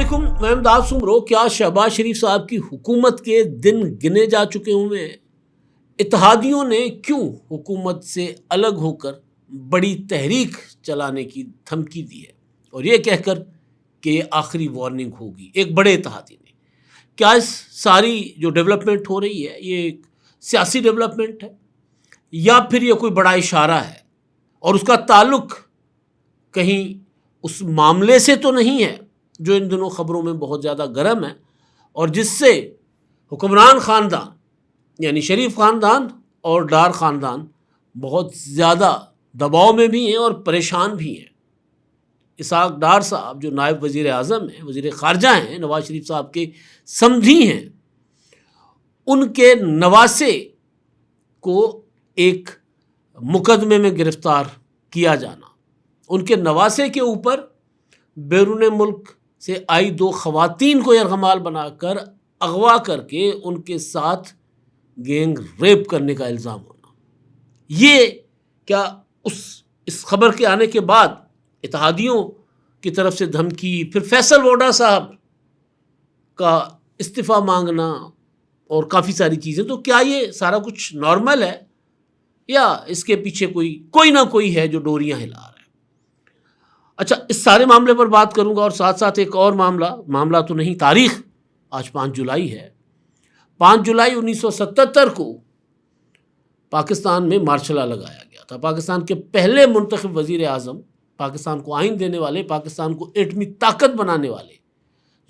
علیکم، میں امداد سمرو. کیا شہباز شریف صاحب کی حکومت کے دن گنے جا چکے ہوئے ہیں؟ اتحادیوں نے کیوں حکومت سے الگ ہو کر بڑی تحریک چلانے کی دھمکی دی ہے، اور یہ کہہ کر کہ یہ آخری وارننگ ہوگی ایک بڑے اتحادی نے؟ کیا اس ساری جو ڈیولپمنٹ ہو رہی ہے یہ ایک سیاسی ڈیولپمنٹ ہے، یا پھر یہ کوئی بڑا اشارہ ہے، اور اس کا تعلق کہیں اس معاملے سے تو نہیں ہے جو ان دنوں خبروں میں بہت زیادہ گرم ہے، اور جس سے حکمران خاندان یعنی شریف خاندان اور ڈار خاندان بہت زیادہ دباؤ میں بھی ہیں اور پریشان بھی ہیں؟ اسحاق ڈار صاحب جو نائب وزیر اعظم ہیں، وزیر خارجہ ہیں، نواز شریف صاحب کے سمدھی ہیں، ان کے نواسے کو ایک مقدمے میں گرفتار کیا جانا، ان کے نواسے کے اوپر بیرون ملک سے آئی 2 خواتین کو یرغمال بنا کر اغوا کر کے ان کے ساتھ گینگ ریپ کرنے کا الزام ہونا، یہ کیا اس خبر کے آنے کے بعد اتحادیوں کی طرف سے دھمکی، پھر فیصل ووڈا صاحب کا استعفیٰ مانگنا اور کافی ساری چیزیں، تو کیا یہ سارا کچھ نارمل ہے، یا اس کے پیچھے کوئی نہ کوئی ہے جو ڈوریاں ہلا رہا ہے؟ اچھا، اس سارے معاملے پر بات کروں گا، اور ساتھ ساتھ ایک اور معاملہ تو نہیں، تاریخ آج 5 جولائی ہے. 5 جولائی 1977 کو پاکستان میں مارشل لا لگایا گیا تھا. پاکستان کے پہلے منتخب وزیر اعظم، پاکستان کو آئین دینے والے، پاکستان کو ایٹمی طاقت بنانے والے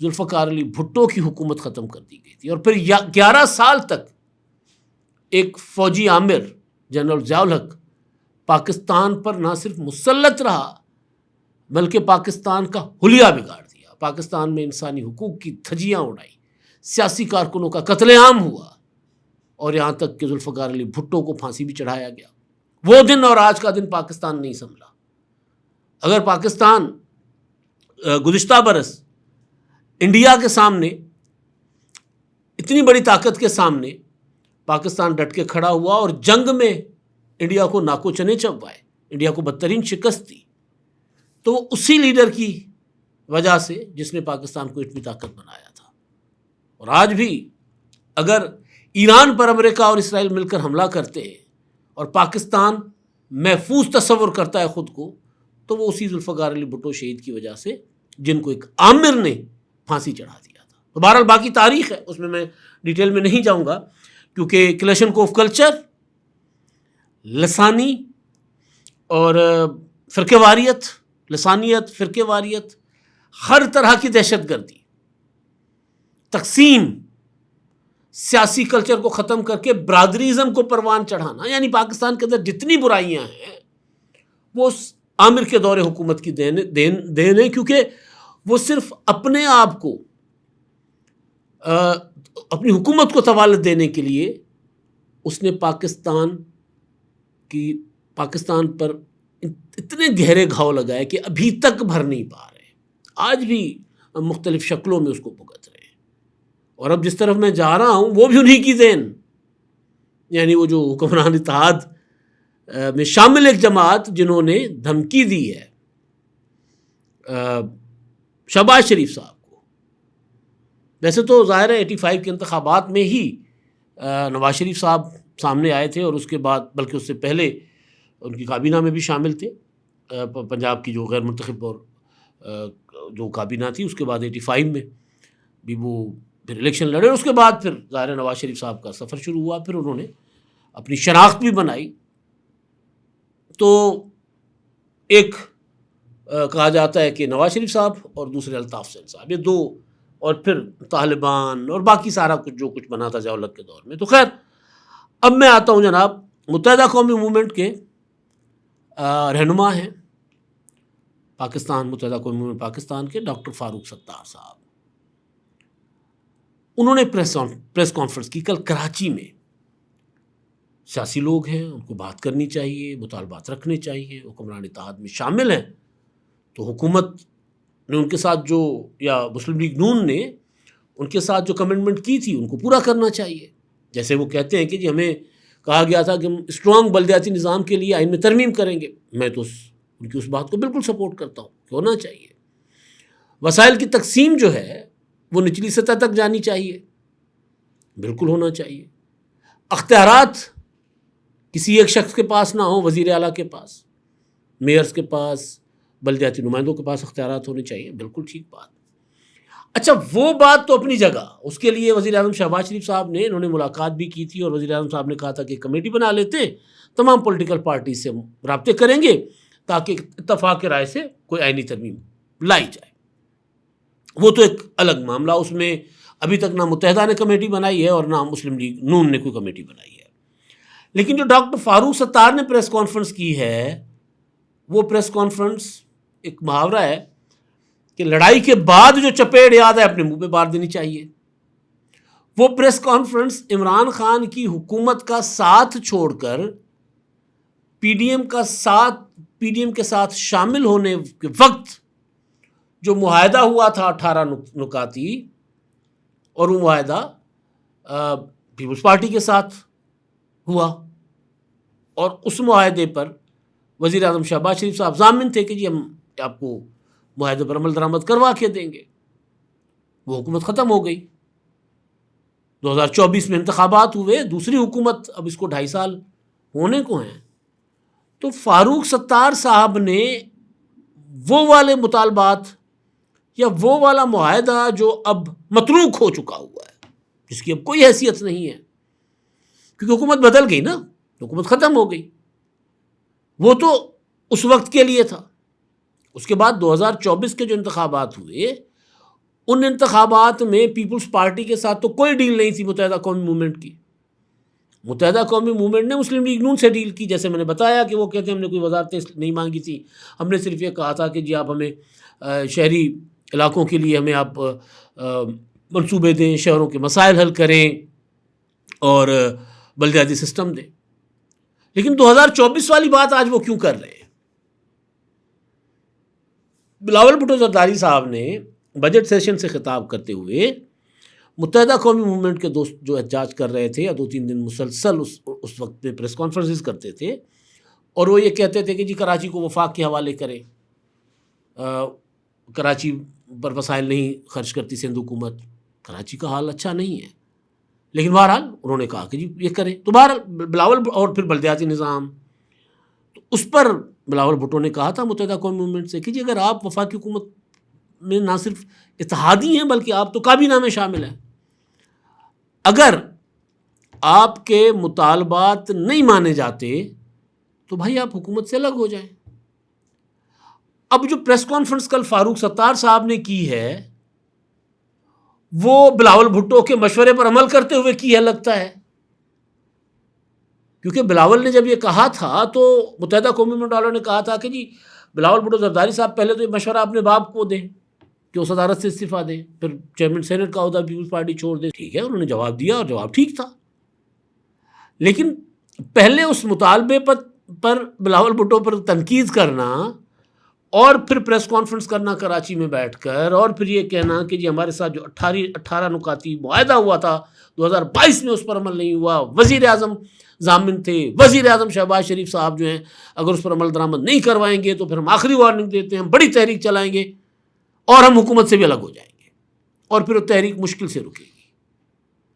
ذوالفقار علی بھٹو کی حکومت ختم کر دی گئی تھی، اور پھر 11 سال تک ایک فوجی آمر جنرل ضیاء الحق پاکستان پر نہ صرف مسلط رہا بلکہ پاکستان کا حلیہ بگاڑ دیا. پاکستان میں انسانی حقوق کی دھجیاں اڑائی، سیاسی کارکنوں کا قتل عام ہوا، اور یہاں تک کہ ذوالفقار علی بھٹو کو پھانسی بھی چڑھایا گیا. وہ دن اور آج کا دن پاکستان نہیں سنبھلا. اگر پاکستان گزشتہ برس انڈیا کے سامنے، اتنی بڑی طاقت کے سامنے پاکستان ڈٹ کے کھڑا ہوا اور جنگ میں انڈیا کو ناکو چنے چبوائے، انڈیا کو بدترین شکست دی، تو وہ اسی لیڈر کی وجہ سے جس نے پاکستان کو اتنی طاقت بنایا تھا. اور آج بھی اگر ایران پر امریکہ اور اسرائیل مل کر حملہ کرتے ہیں اور پاکستان محفوظ تصور کرتا ہے خود کو، تو وہ اسی ذوالفقار علی بھٹو شہید کی وجہ سے، جن کو ایک عامر نے پھانسی چڑھا دیا تھا. تو بہرحال باقی تاریخ ہے، اس میں ڈیٹیل میں نہیں جاؤں گا، کیونکہ کلیشن آف کلچر، لسانی اور فرقے واریت، لسانیت، فرقے واریت، ہر طرح کی دہشت گردی، تقسیم، سیاسی کلچر کو ختم کر کے برادریزم کو پروان چڑھانا، یعنی پاکستان کے اندر جتنی برائیاں ہیں وہ عامر کے دور حکومت کی دین ہے، کیونکہ وہ صرف اپنے آپ کو، اپنی حکومت کو طوالت دینے کے لیے اس نے پاکستان پر اتنے گہرے گھاؤ لگائے کہ ابھی تک بھر نہیں پا رہے. آج بھی مختلف شکلوں میں اس کو بھگت رہے ہیں، اور اب جس طرف میں جا رہا ہوں وہ بھی انہی کی دین، یعنی وہ جو حکمران اتحاد میں شامل ایک جماعت جنہوں نے دھمکی دی ہے شہباز شریف صاحب کو. ویسے تو ظاہر ہے 85 کے انتخابات میں ہی نواز شریف صاحب سامنے آئے تھے، اور اس کے بعد، بلکہ اس سے پہلے ان کی کابینہ میں بھی شامل تھے، پنجاب کی جو غیر منتخب اور جو کابینہ تھی، اس کے بعد 85 میں بھی وہ پھر الیکشن لڑے، اور اس کے بعد پھر ظاہر نواز شریف صاحب کا سفر شروع ہوا. پھر انہوں نے اپنی شناخت بھی بنائی. تو ایک کہا جاتا ہے کہ نواز شریف صاحب اور دوسرے الطاف حسین صاحب، یہ 2، اور پھر طالبان اور باقی سارا کچھ جو کچھ بنا تھا ضیاء الحق کے دور میں. تو خیر، اب میں آتا ہوں جناب، متحدہ قومی موومنٹ کے رہنما ہیں متحدہ قومی موومنٹ پاکستان کے ڈاکٹر فاروق ستار صاحب. انہوں نے پریس کانفرنس کی کل کراچی میں. سیاسی لوگ ہیں، ان کو بات کرنی چاہیے، مطالبات رکھنے چاہیے، حکمران اتحاد میں شامل ہیں، تو حکومت نے ان کے ساتھ یا مسلم لیگ نون نے ان کے ساتھ جو کمٹمنٹ کی تھی ان کو پورا کرنا چاہیے. جیسے وہ کہتے ہیں کہ جی ہمیں کہا گیا تھا کہ ہم اسٹرانگ بلدیاتی نظام کے لیے آئین میں ترمیم کریں گے. میں تو ان کی اس بات کو بالکل سپورٹ کرتا ہوں کہ ہونا چاہیے. وسائل کی تقسیم جو ہے وہ نچلی سطح تک جانی چاہیے، بالکل ہونا چاہیے. اختیارات کسی ایک شخص کے پاس نہ ہوں، وزیر اعلیٰ کے پاس، میئرز کے پاس، بلدیاتی نمائندوں کے پاس اختیارات ہونے چاہیے، بالکل ٹھیک بات. اچھا وہ بات تو اپنی جگہ، اس کے لیے وزیر اعظم شہباز شریف صاحب نے انہوں نے ملاقات بھی کی تھی، اور وزیر اعظم صاحب نے کہا تھا کہ کمیٹی بنا لیتے ہیں، تمام پولیٹیکل پارٹی سے رابطے کریں گے تاکہ اتفاق رائے سے کوئی آئینی ترمیم لائی جائے. وہ تو ایک الگ معاملہ، اس میں ابھی تک نہ متحدہ نے کمیٹی بنائی ہے اور نہ مسلم لیگ نون نے کوئی کمیٹی بنائی ہے. لیکن جو ڈاکٹر فاروق ستار نے پریس کانفرنس کی ہے، وہ پریس کانفرنس ایک محاورہ ہے کہ لڑائی کے بعد جو چپیڑ یاد ہے اپنے منہ پہ مار دینی چاہیے. وہ پریس کانفرنس عمران خان کی حکومت کا ساتھ چھوڑ کر پی ڈی ایم کے ساتھ شامل ہونے کے وقت جو معاہدہ ہوا تھا 18 نکاتی، اور وہ معاہدہ پیپلز پارٹی کے ساتھ ہوا، اور اس معاہدے پر وزیر اعظم شہباز شریف صاحب ضامن تھے کہ جی ہم آپ کو معاہدے پر عمل درآمد کروا کے دیں گے. وہ حکومت ختم ہو گئی، 2024 میں انتخابات ہوئے، دوسری حکومت اب اس کو 2.5 سال ہونے کو ہیں. تو فاروق ستار صاحب نے وہ والے مطالبات یا وہ والا معاہدہ جو اب متروک ہو چکا ہوا ہے، جس کی اب کوئی حیثیت نہیں ہے کیونکہ حکومت بدل گئی نا، حکومت ختم ہو گئی، وہ تو اس وقت کے لیے تھا. اس کے بعد 2024 کے جو انتخابات ہوئے، ان انتخابات میں پیپلز پارٹی کے ساتھ تو کوئی ڈیل نہیں تھی متحدہ قومی موومنٹ کی. متحدہ قومی موومنٹ نے مسلم لیگ نون سے ڈیل کی، جیسے میں نے بتایا کہ وہ کہتے ہیں ہم نے کوئی وزارتیں نہیں مانگی تھی، ہم نے صرف یہ کہا تھا کہ جی آپ ہمیں شہری علاقوں کے لیے ہمیں آپ منصوبے دیں، شہروں کے مسائل حل کریں اور بلدیاتی سسٹم دیں. لیکن 2024 والی بات آج وہ کیوں کر رہے ہیں؟ بلاول بھٹو زرداری صاحب نے بجٹ سیشن سے خطاب کرتے ہوئے متحدہ قومی موومنٹ کے دوست جو احتجاج کر رہے تھے یا 2-3 دن مسلسل اس وقت پہ پریس کانفرنسز کرتے تھے، اور وہ یہ کہتے تھے کہ جی کراچی کو وفاق کے حوالے کریں، کراچی پر وسائل نہیں خرچ کرتی سندھ حکومت، کراچی کا حال اچھا نہیں ہے. لیکن بہرحال انہوں نے کہا کہ جی یہ کریں. تو بہرحال بلاول اور پھر بلدیاتی نظام، تو اس پر بلاول بھٹو نے کہا تھا متحدہ قومی موومنٹ سے کہ جی اگر آپ وفاقی حکومت میں نہ صرف اتحادی ہیں بلکہ آپ تو کابینہ میں شامل ہیں، اگر آپ کے مطالبات نہیں مانے جاتے تو بھائی آپ حکومت سے الگ ہو جائیں. اب جو پریس کانفرنس کل فاروق ستار صاحب نے کی ہے، وہ بلاول بھٹو کے مشورے پر عمل کرتے ہوئے کی ہے لگتا ہے، کیونکہ بلاول نے جب یہ کہا تھا تو متحدہ قومی موومنٹ والوں نے کہا تھا کہ جی بلاول بھٹو زرداری صاحب پہلے تو یہ مشورہ اپنے باپ کو دیں کہ وہ صدارت سے استعفیٰ دیں، پھر چیئرمین سینٹ کا عہدہ پیپلز پارٹی چھوڑ دیں. ٹھیک ہے، انہوں نے جواب دیا اور جواب ٹھیک تھا. لیکن پہلے اس مطالبے پر بلاول بھٹو پر تنقید کرنا اور پھر پریس کانفرنس کرنا کراچی میں بیٹھ کر، اور پھر یہ کہنا کہ جی ہمارے ساتھ جو 18 نکاتی معاہدہ ہوا تھا 2022 میں اس پر عمل نہیں ہوا، وزیر اعظم ضامن تھے، وزیر اعظم شہباز شریف صاحب جو ہیں اگر اس پر عمل درآمد نہیں کروائیں گے تو پھر ہم آخری وارننگ دیتے ہیں، ہم بڑی تحریک چلائیں گے اور ہم حکومت سے بھی الگ ہو جائیں گے، اور پھر وہ تحریک مشکل سے رکے گی.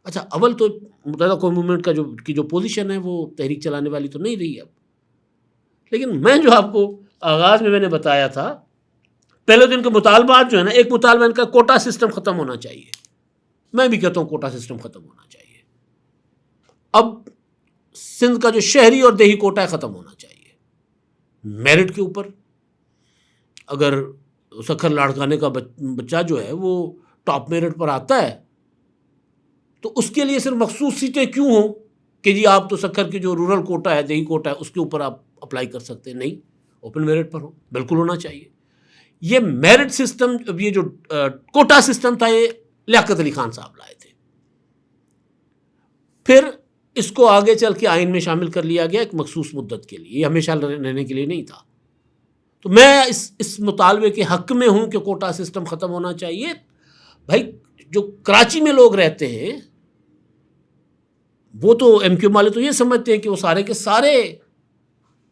اچھا، اول تو متحدہ قومی موومنٹ کا جو پوزیشن ہے وہ تحریک چلانے والی تو نہیں رہی اب. لیکن میں جو آپ کو آغاز میں نے بتایا تھا، پہلے تو ان کے مطالبات جو ہے نا، ایک مطالبہ ان کا کوٹا سسٹم ختم ہونا چاہیے. میں بھی کہتا ہوں کوٹا سسٹم ختم ہونا چاہیے. اب سندھ کا جو شہری اور دیہی کوٹا ہے ختم ہونا چاہیے. میرٹ کے اوپر اگر سکھر لاڑکانے کا بچہ جو ہے وہ ٹاپ میرٹ پر آتا ہے تو اس کے لیے صرف مخصوص سیٹیں کیوں ہوں کہ جی آپ تو سکھر کے جو رورل کوٹا ہے، دیہی کوٹا ہے، اس کے اوپر آپ اپلائی کر سکتے ہیں؟ نہیں، اوپن میرٹ پر ہو، بالکل ہونا چاہیے. یہ میرٹ سسٹم، یہ جو کوٹا سسٹم تھا، یہ لیاقت علی خان صاحب لائے تھے. پھر اس کو آگے چل کے آئین میں شامل کر لیا گیا ایک مخصوص مدت کے لیے، یہ ہمیشہ رہنے کے لیے نہیں تھا. تو میں اس مطالبے کے حق میں ہوں کہ کوٹا سسٹم ختم ہونا چاہیے. بھائی جو کراچی میں لوگ رہتے ہیں وہ تو ایم کیو والے تو یہ سمجھتے ہیں کہ وہ سارے کے سارے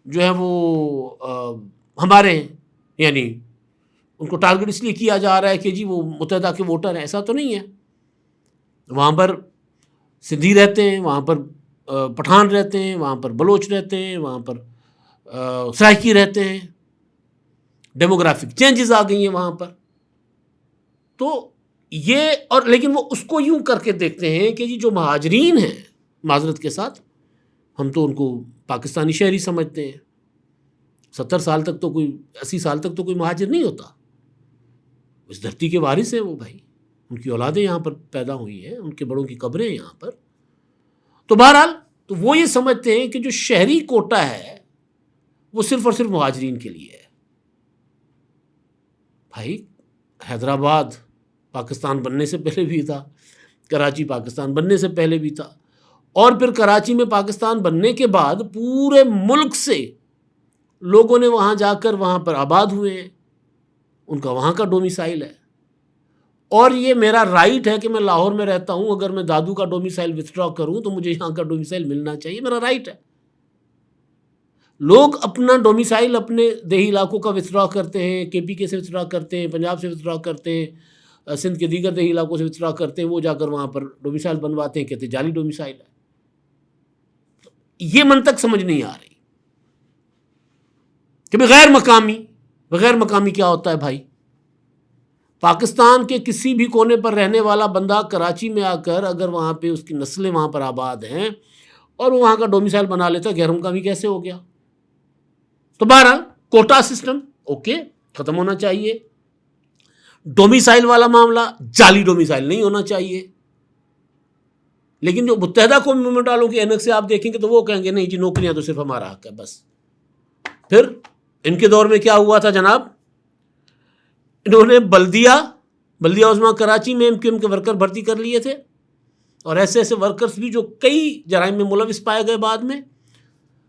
جو ہیں وہ ہمارے ہیں، یعنی ان کو ٹارگٹ اس لیے کیا جا رہا ہے کہ جی وہ متحدہ کے ووٹر ہیں. ایسا تو نہیں ہے. وہاں پر سندھی رہتے ہیں, وہاں پر پٹھان رہتے ہیں, وہاں پر بلوچ رہتے ہیں, وہاں پر سرائکی رہتے ہیں. ڈیموگرافک چینجز آ گئی ہیں وہاں پر. تو یہ اور لیکن وہ اس کو یوں کر کے دیکھتے ہیں کہ جی جو مہاجرین ہیں, معذرت کے ساتھ, ہم تو ان کو پاکستانی شہری سمجھتے ہیں. 70 سال تک تو کوئی 80 سال تک تو کوئی مہاجر نہیں ہوتا. اس دھرتی کے وارث ہیں وہ بھائی, ان کی اولادیں یہاں پر پیدا ہوئی ہیں, ان کے بڑوں کی قبریں ہیں یہاں پر. تو بہرحال تو وہ یہ سمجھتے ہیں کہ جو شہری کوٹا ہے وہ صرف اور صرف مہاجرین کے لیے ہے. بھائی حیدرآباد پاکستان بننے سے پہلے بھی تھا, کراچی پاکستان بننے سے پہلے بھی تھا, اور پھر کراچی میں پاکستان بننے کے بعد پورے ملک سے لوگوں نے وہاں جا کر وہاں پر آباد ہوئے ہیں. ان کا وہاں کا ڈومیسائل ہے, اور یہ میرا رائٹ ہے کہ میں لاہور میں رہتا ہوں, اگر میں دادو کا ڈومیسائل وتھڈرا کروں تو مجھے یہاں کا ڈومیسائل ملنا چاہیے, میرا رائٹ ہے. لوگ اپنا ڈومیسائل اپنے دیہی علاقوں کا وتھڈرا کرتے ہیں, کے پی کے سے وتھڈرا کرتے ہیں, پنجاب سے وتھڈرا کرتے ہیں, سندھ کے دیگر دیہی علاقوں سے وتھڈرا کرتے ہیں, وہ جا کر وہاں پر ڈومیسائل بنواتے ہیں, کہتے ہیں جعلی ڈومیسائل ہے. یہ منطق سمجھ نہیں آ رہی کہ بغیر مقامی کیا ہوتا ہے بھائی. پاکستان کے کسی بھی کونے پر رہنے والا بندہ کراچی میں آ کر اگر وہاں پہ اس کی نسلیں وہاں پر آباد ہیں اور وہ وہاں کا ڈومیسائل بنا لیتا ہے, غیر مقامی کیسے ہو گیا؟ تو بہرحال کوٹا سسٹم اوکے ختم ہونا چاہیے. ڈومیسائل والا معاملہ, جعلی ڈومیسائل نہیں ہونا چاہیے. لیکن جو متحدہ قومی موومنٹ والوں کے اینک سے آپ دیکھیں گے تو وہ کہیں گے نہیں جی نوکریاں تو صرف ہمارا حق ہے بس. پھر ان کے دور میں کیا ہوا تھا جناب, انہوں نے بلدیہ عظمیٰ کراچی میں ایم کے ورکر بھرتی کر لیے تھے, اور ایسے ایسے ورکرز بھی جو کئی جرائم میں ملوث پائے گئے. بعد میں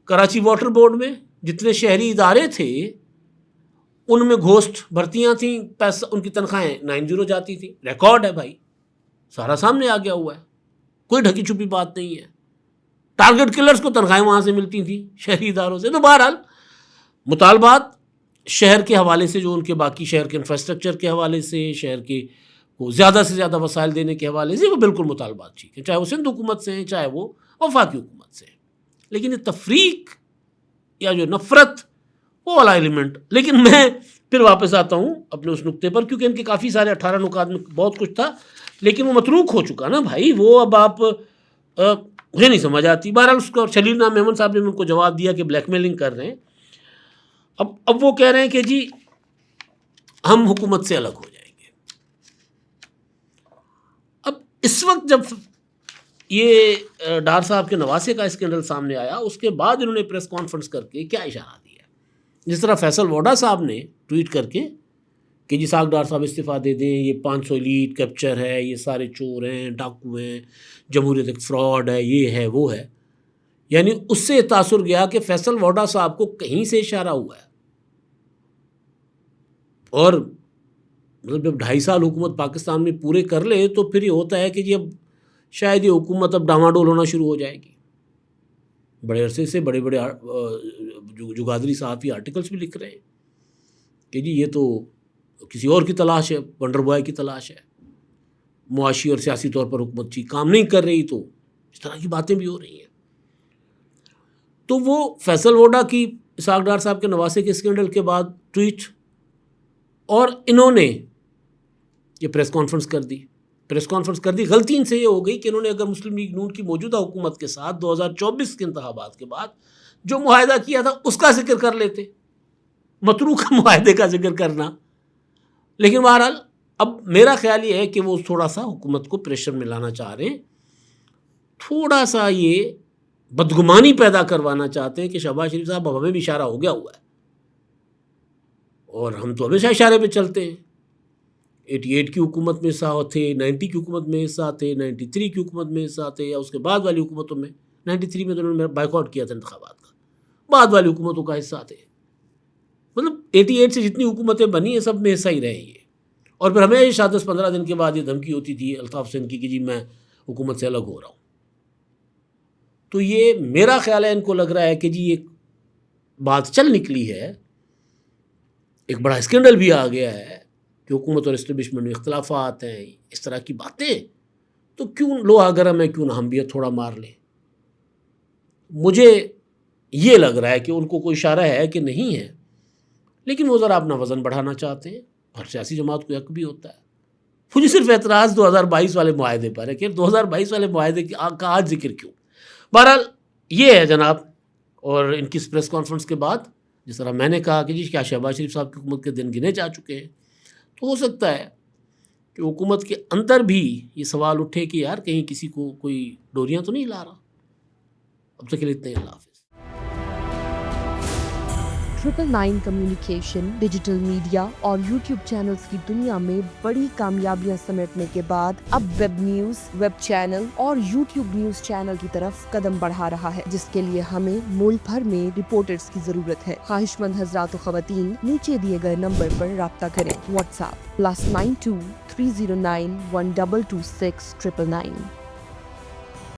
کراچی واٹر بورڈ میں جتنے شہری ادارے تھے ان میں گھوسٹ بھرتیاں تھیں, پیسہ ان کی تنخواہیں 90 جاتی تھیں. ریکارڈ ہے بھائی, سارا سامنے آ گیا ہوا ہے, کوئی ڈھکی چھپی بات نہیں ہے. ٹارگٹ کلرز کو تنخواہیں وہاں سے ملتی تھیں شہری اداروں سے. تو بہرحال مطالبات شہر کے حوالے سے, جو ان کے باقی شہر کے انفراسٹرکچر کے حوالے سے, شہر کے کو زیادہ سے زیادہ وسائل دینے کے حوالے سے, وہ بالکل مطالبات ٹھیک ہے, چاہے وہ سندھ حکومت سے ہیں چاہے وہ وفاقی حکومت سے ہیں. لیکن یہ تفریق یا جو نفرت وہ والا ایلیمنٹ. لیکن میں پھر واپس آتا ہوں اپنے اس نقطے پر, کیونکہ ان کے کافی سارے 18 نکات میں بہت کچھ تھا, لیکن وہ متروک ہو چکا نا بھائی. وہ اب آپ مجھے نہیں سمجھ آتی. بہرحال اس کو شلیل نام احمد صاحب نے ان کو جواب دیا کہ بلیک میلنگ کر رہے ہیں. اب وہ کہہ رہے ہیں کہ جی ہم حکومت سے الگ ہو جائیں گے. اب اس وقت جب یہ ڈار صاحب کے نواسے کا اسکینڈل سامنے آیا, اس کے بعد انہوں نے پریس کانفرنس کر کے کیا اشارہ دیا, جس طرح فیصل ووڈا صاحب نے ٹویٹ کر کے کہ جی ساکھ ڈار صاحب استعفیٰ دے دیں, یہ 500 ایلیٹ کیپچر ہے, یہ سارے چور ہیں, ڈاکو ہیں, جمہوریت ایک فراڈ ہے, یہ ہے وہ ہے. یعنی اس سے تاثر گیا کہ فیصل ووڈا صاحب کو کہیں سے اشارہ ہوا ہے. اور مطلب جب 2.5 سال حکومت پاکستان میں پورے کر لے تو پھر یہ ہوتا ہے کہ جی اب شاید یہ حکومت اب ڈاواڈول ہونا شروع ہو جائے گی. بڑے عرصے سے بڑے جگادری صحافی آرٹیکلس بھی لکھ رہے ہیں کہ جی یہ تو کسی اور کی تلاش ہے, ونڈر بوائے کی تلاش ہے, معاشی اور سیاسی طور پر حکومت ٹھیک کام نہیں کر رہی, تو اس طرح کی باتیں بھی ہو رہی ہیں. تو وہ فیصل ووڈا کی اسحاق ڈار صاحب کے نواسے کے اسکینڈل کے بعد ٹویٹ, اور انہوں نے یہ پریس کانفرنس کر دی. غلطی ان سے یہ ہو گئی کہ انہوں نے اگر مسلم لیگ نون کی موجودہ حکومت کے ساتھ 2024 کے انتخابات کے بعد جو معاہدہ کیا تھا اس کا ذکر کر لیتے, متروکہ معاہدے کا ذکر کرنا. لیکن بہرحال اب میرا خیال یہ ہے کہ وہ تھوڑا سا حکومت کو پریشر میں لانا چاہ رہے ہیں, تھوڑا سا یہ بدگمانی پیدا کروانا چاہتے ہیں کہ شہباز شریف صاحب اب ہمیں بھی اشارہ ہو گیا ہوا ہے, اور ہم تو ہمیشہ اشارے پہ چلتے ہیں. 88 کی حکومت میں حصہ تھے, 90 کی حکومت میں حصہ تھے, 93 کی حکومت میں حصہ تھے, یا اس کے بعد والی حکومتوں میں. 93 میں تو انہوں نے بائیک آؤٹ کیا تھا انتخابات کا, بعد والی حکومتوں کا حصہ تھے. مطلب 88 سے جتنی حکومتیں بنی ہیں سب میں حصہ ہی رہے یہ. اور پھر ہمیشہ 10-15 دن کے بعد یہ دھمکی ہوتی تھی الطاف حسین کی کہ جی میں حکومت سے الگ ہو رہا ہوں. تو یہ میرا خیال ہے ان کو لگ رہا ہے کہ جی ایک بات چل نکلی ہے ایک بڑا اسکینڈل بھی آ گیا ہے کہ حکومت اور اسٹیبلشمنٹ میں اختلافات ہیں، اس طرح کی باتیں، تو کیوں لوہا گرم ہے، کیوں نہ ہم بھی تھوڑا مار لیں. مجھے یہ لگ رہا ہے کہ ان کو کوئی اشارہ ہے کہ نہیں ہے، لیکن وہ ذرا اپنا وزن بڑھانا چاہتے ہیں. ہر سیاسی جماعت کو حق بھی ہوتا ہے. مجھے صرف اعتراض 2022 والے معاہدے پر ہے کہ 2022 والے معاہدے کا آج ذکر کیوں. بہرحال یہ ہے جناب. اور ان کی پریس کانفرنس کے بعد جس طرح میں نے کہا کہ جی کیا شہباز شریف صاحب کی حکومت کے دن گنے جا چکے ہیں، تو ہو سکتا ہے کہ حکومت کے اندر بھی یہ سوال اٹھے کہ یار کہیں کسی کو کوئی ڈوریاں تو نہیں لا رہا. اب تک کے لیے اتنے ہی. اللہ حافظ. 999 کمیونیکیشن، ڈیجیٹل میڈیا اور یوٹیوب چینلز کی دنیا میں بڑی کامیابیاں سمیٹنے کے بعد اب ویب نیوز، ویب چینل اور یوٹیوب نیوز چینل کی طرف قدم بڑھا رہا ہے، جس کے لیے ہمیں ملک بھر میں رپورٹرز کی ضرورت ہے. خواہش مند حضرات و خواتین نیچے دیے گئے نمبر پر رابطہ کریں. What's app +92 309 1226 999.